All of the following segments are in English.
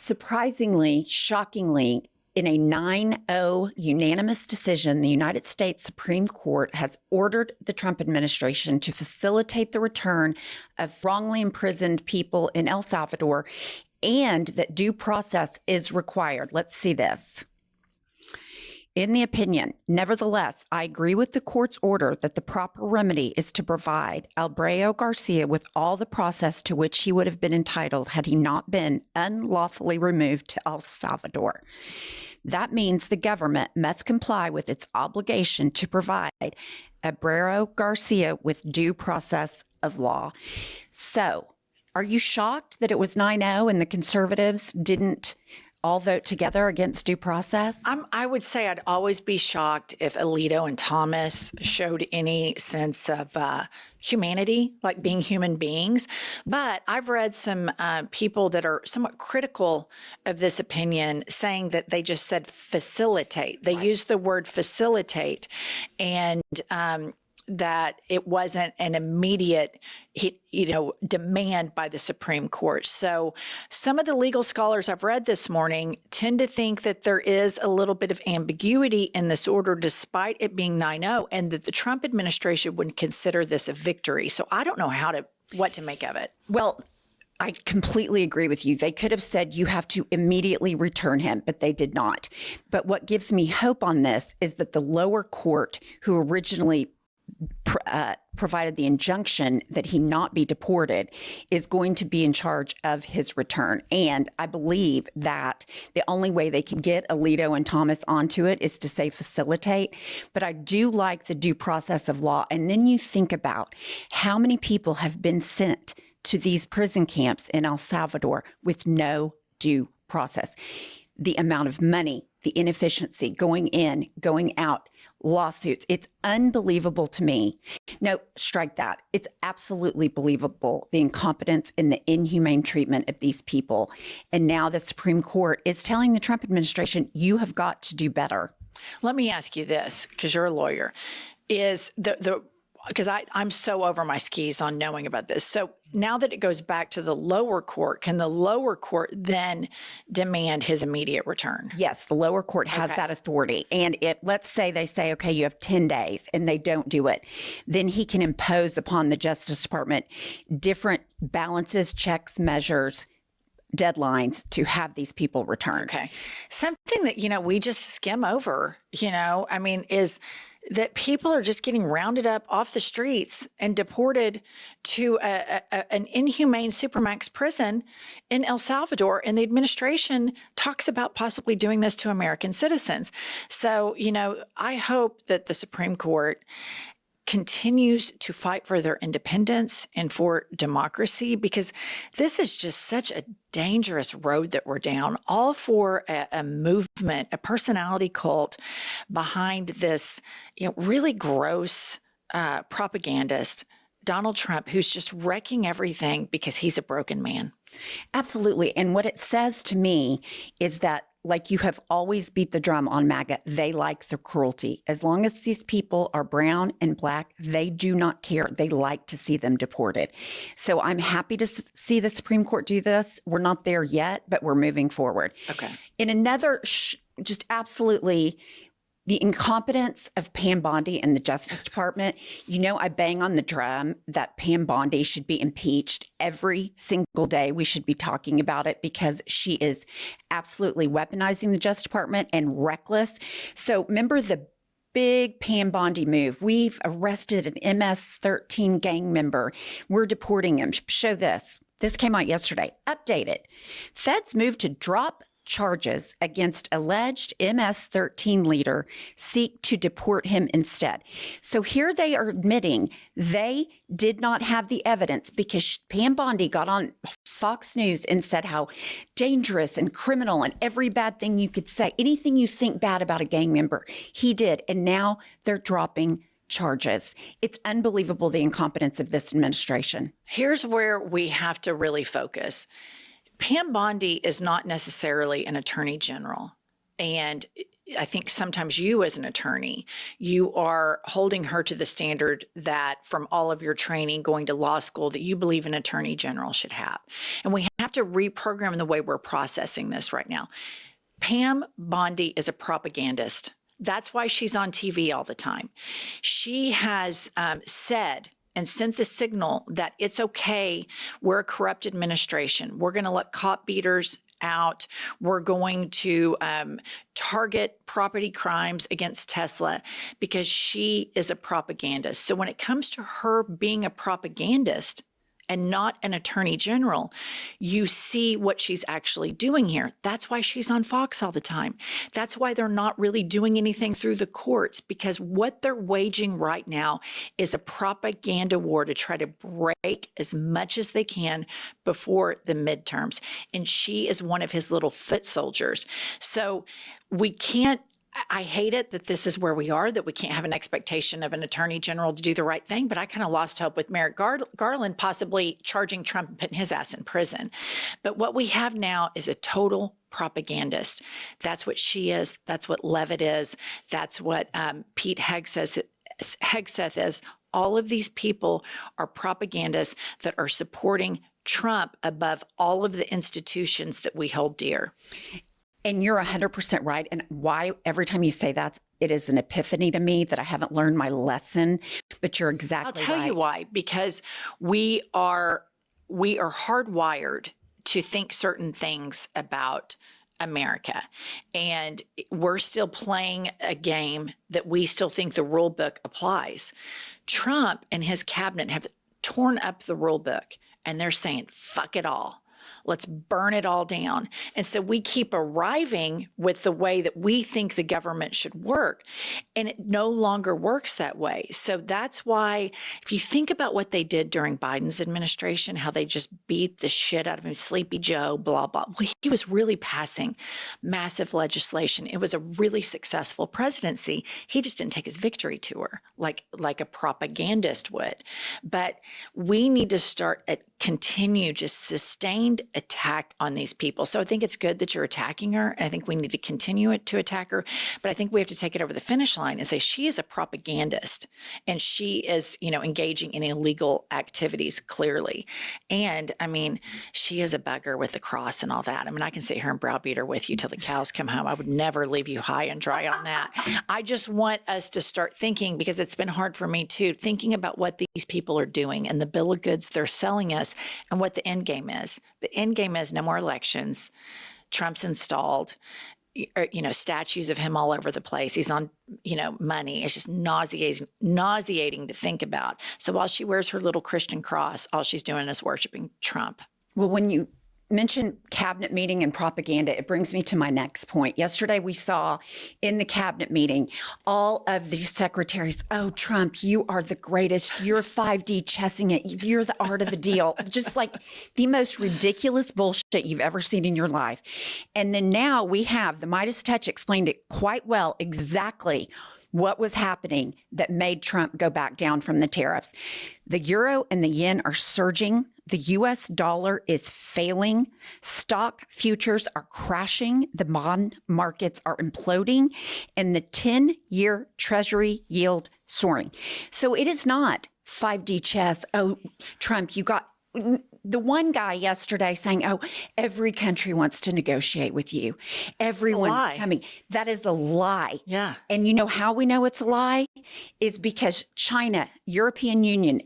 Surprisingly, shockingly, in a 9-0 unanimous decision, the United States Supreme Court has ordered the Trump administration to facilitate the return of wrongly imprisoned people in El Salvador, and that due process is required. Let's see this. In the opinion, nevertheless, I agree with the court's order that the proper remedy is to provide Albreo Garcia with all the process to which he would have been entitled had he not been unlawfully removed to El Salvador. That means the government must comply with its obligation to provide Albreo Garcia with due process of law. So, are you shocked that it was 9-0 and the conservatives didn't all vote together against due process? I would say I'd always be shocked if Alito and Thomas showed any sense of humanity, like being human beings. But I've read some people that are somewhat critical of this opinion saying that they just said facilitate. They used the word facilitate, and that it wasn't an immediate, demand by the Supreme Court. So some of the legal scholars I've read this morning tend to think that there is a little bit of ambiguity in this order, despite it being 9-0, and that the Trump administration would consider this a victory. So I don't know what to make of it. Well, I completely agree with you. They could have said you have to immediately return him, but they did not. But what gives me hope on this is that the lower court, who originally provided the injunction that he not be deported, is going to be in charge of his return. And I believe that the only way they can get Alito and Thomas onto it is to say facilitate. But I do like the due process of law. And then you think about how many people have been sent to these prison camps in El Salvador with no due process. The amount of money, the inefficiency, going in, going out, lawsuits. It's unbelievable to me. No, strike that. It's absolutely believable, the incompetence and the inhumane treatment of these people. And now the Supreme Court is telling the Trump administration, you have got to do better. Let me ask you this, because you're a lawyer, is because I'm so over my skis on knowing about this. So now that it goes back to the lower court, can the lower court then demand his immediate return? Yes, the lower court has that authority. And let's say they say, okay, you have 10 days and they don't do it, then he can impose upon the Justice Department different balances, checks, measures, deadlines to have these people returned. Okay. Something that, we just skim over, is that people are just getting rounded up off the streets and deported to an inhumane supermax prison in El Salvador. And the administration talks about possibly doing this to American citizens. So, I hope that the Supreme Court continues to fight for their independence and for democracy, because this is just such a dangerous road that we're down, all for a movement, a personality cult behind this, really gross propagandist, Donald Trump, who's just wrecking everything because he's a broken man. Absolutely. And what it says to me is that, like you have always beat the drum on MAGA, they like the cruelty. As long as these people are brown and black, they do not care. They like to see them deported. So I'm happy to see the Supreme Court do this. We're not there yet, but we're moving forward. Okay. In another, just absolutely, the incompetence of Pam Bondi and the Justice Department. I bang on the drum that Pam Bondi should be impeached every single day. We should be talking about it because she is absolutely weaponizing the Justice Department and reckless. So remember the big Pam Bondi move. We've arrested an MS-13 gang member. We're deporting him. Show this. This came out yesterday. Updated. Feds moved to drop charges against alleged MS-13 leader, seek to deport him instead. So here they are admitting they did not have the evidence because Pam Bondi got on Fox News and said how dangerous and criminal and every bad thing you could say, anything you think bad about a gang member, he did. And now they're dropping charges. It's unbelievable, the incompetence of this administration. Here's where we have to really focus. Pam Bondi is not necessarily an attorney general. And I think sometimes you as an attorney, you are holding her to the standard that from all of your training, going to law school, that you believe an attorney general should have. And we have to reprogram the way we're processing this right now. Pam Bondi is a propagandist. That's why she's on TV all the time. She has said and sent the signal that it's okay. We're a corrupt administration. We're going to let cop beaters out. We're going to target property crimes against Tesla because she is a propagandist. So when it comes to her being a propagandist and not an attorney general, you see what she's actually doing here. That's why she's on Fox all the time. That's why they're not really doing anything through the courts, because what they're waging right now is a propaganda war to try to break as much as they can before the midterms. And she is one of his little foot soldiers. So we can't, I hate it that this is where we are, that we can't have an expectation of an attorney general to do the right thing. But I kind of lost hope with Merrick Garland possibly charging Trump and putting his ass in prison. But what we have now is a total propagandist. That's what she is. That's what Levitt is. That's what Pete Hegseth is. All of these people are propagandists that are supporting Trump above all of the institutions that we hold dear. And you're 100% right. And why every time you say that, it is an epiphany to me that I haven't learned my lesson, but you're exactly right. I'll tell you why, because we are hardwired to think certain things about America. And we're still playing a game that we still think the rule book applies. Trump and his cabinet have torn up the rule book and they're saying, fuck it all. Let's burn it all down. And so we keep arriving with the way that we think the government should work. And it no longer works that way. So that's why, if you think about what they did during Biden's administration, how they just beat the shit out of him, Sleepy Joe, blah, blah. Well, he was really passing massive legislation. It was a really successful presidency. He just didn't take his victory tour like a propagandist would. But we need to start at continue just sustained attack on these people. So I think it's good that you're attacking her. And I think we need to continue to attack her. But I think we have to take it over the finish line and say she is a propagandist and she is, engaging in illegal activities clearly. And I mean, she is a bugger with the cross and all that. I mean, I can sit here and browbeat her with you till the cows come home. I would never leave you high and dry on that. I just want us to start thinking, because it's been hard for me too, thinking about what these people are doing and the bill of goods they're selling us and what the end game is. The end game is no more elections. Trump's installed, statues of him all over the place. He's on, money. It's just nauseating to think about. So while she wears her little Christian cross, all she's doing is worshiping Trump. Well, when you mention cabinet meeting and propaganda, it brings me to my next point. Yesterday, we saw in the cabinet meeting all of these secretaries. Oh, Trump, you are the greatest. You're 5D chessing it. You're the art of the deal. Just like the most ridiculous bullshit you've ever seen in your life. And then now we have the Midas touch explained it quite well, exactly what was happening that made Trump go back down from the tariffs. The euro and the yen are surging. The U.S. dollar is failing. Stock futures are crashing. The bond markets are imploding. And the 10-year Treasury yield soaring. So it is not 5D chess. Oh, Trump, you got the one guy yesterday saying, oh, every country wants to negotiate with you. Everyone's coming. That is a lie. Yeah. And you know how we know it's a lie? Is because China, European Union,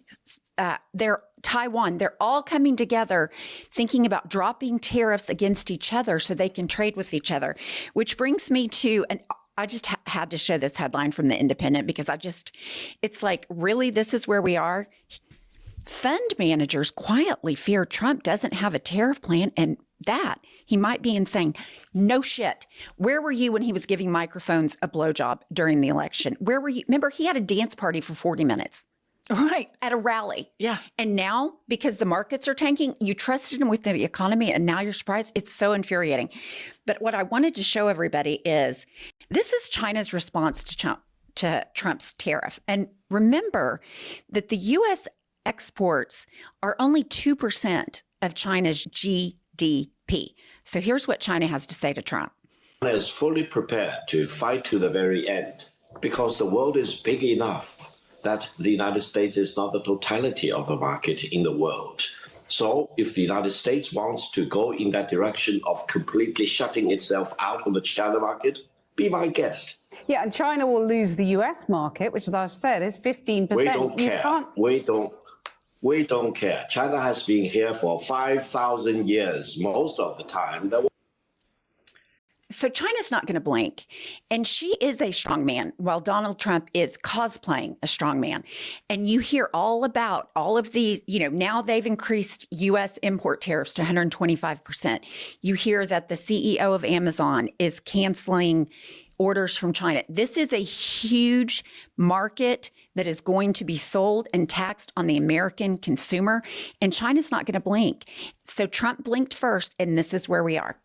Taiwan, they're all coming together thinking about dropping tariffs against each other so they can trade with each other, which brings me to I just had to show this headline from The Independent because it's like, really, this is where we are? Fund managers quietly fear Trump doesn't have a tariff plan and that he might be insane. No shit. Where were you when he was giving microphones a blowjob during the election? Where were you? Remember, he had a dance party for 40 minutes. Right. At a rally. Yeah. And now, because the markets are tanking, you trusted him with the economy and now you're surprised. It's so infuriating. But what I wanted to show everybody is this is China's response to Trump's tariff. And remember that the U.S. exports are only 2% of China's GDP. So here's what China has to say to Trump. is fully prepared to fight to the very end because the world is big enough that the United States is not the totality of the market in the world. So if the United States wants to go in that direction of completely shutting itself out of the China market, be my guest. Yeah, and China will lose the US market, which, as I've said, is 15%. We don't care. We don't care. China has been here for 5,000 years. Most of the time, So China's not going to blink. And she is a strong man, while Donald Trump is cosplaying a strong man. And you hear all about all of the, now they've increased U.S. import tariffs to 125%. You hear that the CEO of Amazon is canceling orders from China. This is a huge market that is going to be sold and taxed on the American consumer, and China's not going to blink. So Trump blinked first, and this is where we are.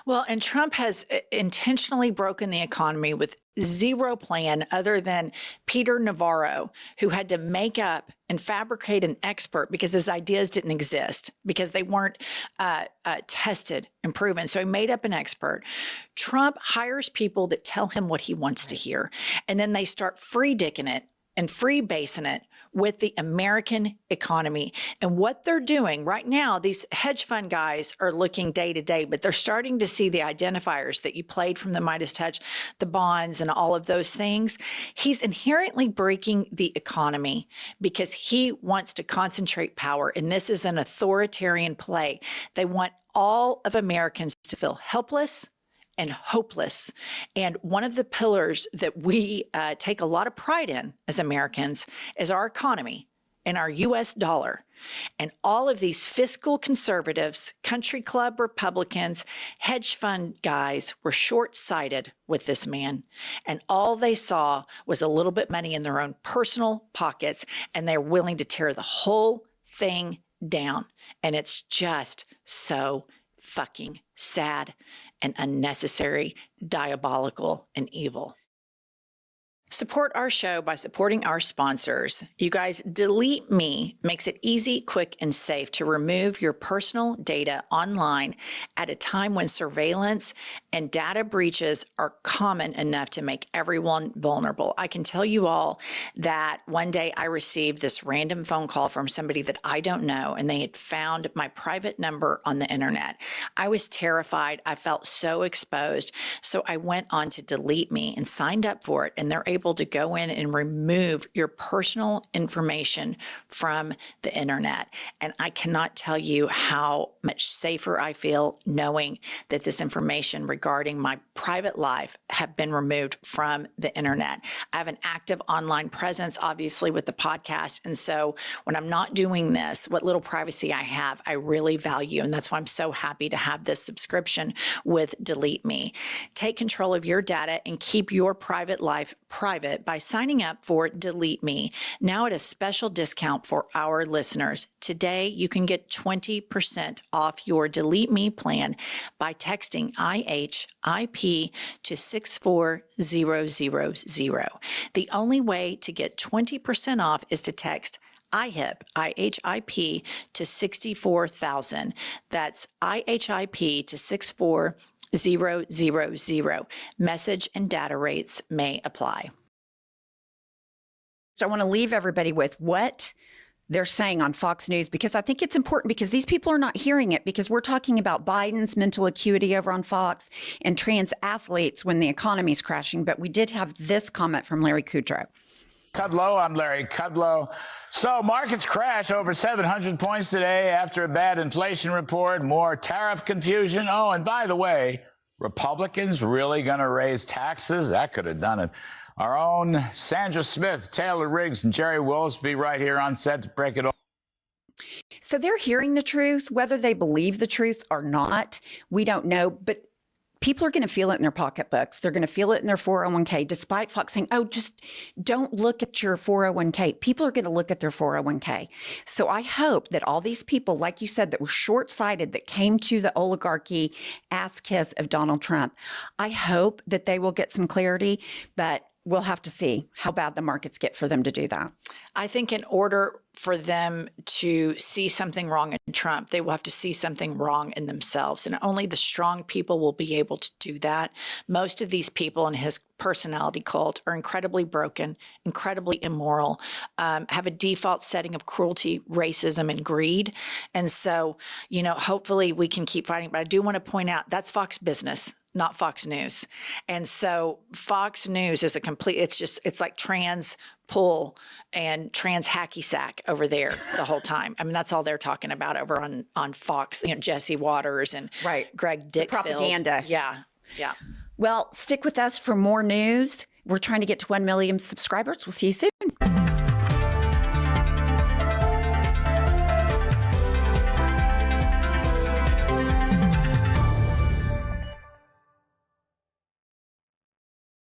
Well, and Trump has intentionally broken the economy with zero plan other than Peter Navarro, who had to make up and fabricate an expert because his ideas didn't exist, because they weren't tested and proven. So he made up an expert. Trump hires people that tell him what he wants to hear, and then they start free dicking it and free basing it with the American economy. And what they're doing right now, these hedge fund guys are looking day to day, but they're starting to see the identifiers that you played from the Midas Touch, the bonds and all of those things. He's inherently breaking the economy because he wants to concentrate power. And this is an authoritarian play. They want all of Americans to feel helpless and hopeless. And one of the pillars that we take a lot of pride in as Americans is our economy and our US dollar. And all of these fiscal conservatives, country club Republicans, hedge fund guys were short-sighted with this man. And all they saw was a little bit money in their own personal pockets, and they're willing to tear the whole thing down. And it's just so fucking sad and unnecessary, diabolical, and evil. Support our show by supporting our sponsors. You guys, DeleteMe makes it easy, quick, and safe to remove your personal data online at a time when surveillance and data breaches are common enough to make everyone vulnerable. I can tell you all that one day I received this random phone call from somebody that I don't know, and they had found my private number on the internet. I was terrified. I felt so exposed. So I went on to DeleteMe and signed up for it, and they're able to go in and remove your personal information from the internet. And I cannot tell you how much safer I feel knowing that this information regarding my private life have been removed from the internet. I have an active online presence, obviously, with the podcast. And so when I'm not doing this, what little privacy I have, I really value. And that's why I'm so happy to have this subscription with DeleteMe. Take control of your data and keep your private life private by signing up for DeleteMe, now at a special discount for our listeners. Today, you can get 20% off your DeleteMe plan by texting IHIP to 64000. The only way to get 20% off is to text IHIP, IHIP to 64,000. That's IHIP to 64000. Message and data rates may apply. So I want to leave everybody with what they're saying on Fox News, because I think it's important, because these people are not hearing it, because we're talking about Biden's mental acuity over on Fox and trans athletes when the economy's crashing. But we did have this comment from Larry Kudlow. Kudlow, I'm Larry Kudlow. So markets crash over 700 points today after a bad inflation report, more tariff confusion. Oh, and by the way, Republicans really going to raise taxes? That could have done it. Our own Sandra Smith, Taylor Riggs, and Jerry Wolfsby right here on set to break it all. So they're hearing the truth. Whether they believe the truth or not, we don't know. But people are going to feel it in their pocketbooks. They're going to feel it in their 401k, despite Fox saying, oh, just don't look at your 401k. People are going to look at their 401k. So I hope that all these people, like you said, that were short-sighted, that came to the oligarchy ass kiss of Donald Trump, I hope that they will get some clarity. But we'll have to see how bad the markets get for them to do that. I think in order for them to see something wrong in Trump, they will have to see something wrong in themselves. And only the strong people will be able to do that. Most of these people in his personality cult are incredibly broken, incredibly immoral, have a default setting of cruelty, racism, and greed. And so, hopefully we can keep fighting. But I do want to point out that's Fox Business, not Fox News. And so Fox News is it's like trans pull and trans hacky sack over there the whole time. I mean, that's all they're talking about over on Fox, Jesse Waters and Greg Dickfield. Propaganda. Yeah. Well, stick with us for more news. We're trying to get to 1 million subscribers. We'll see you soon.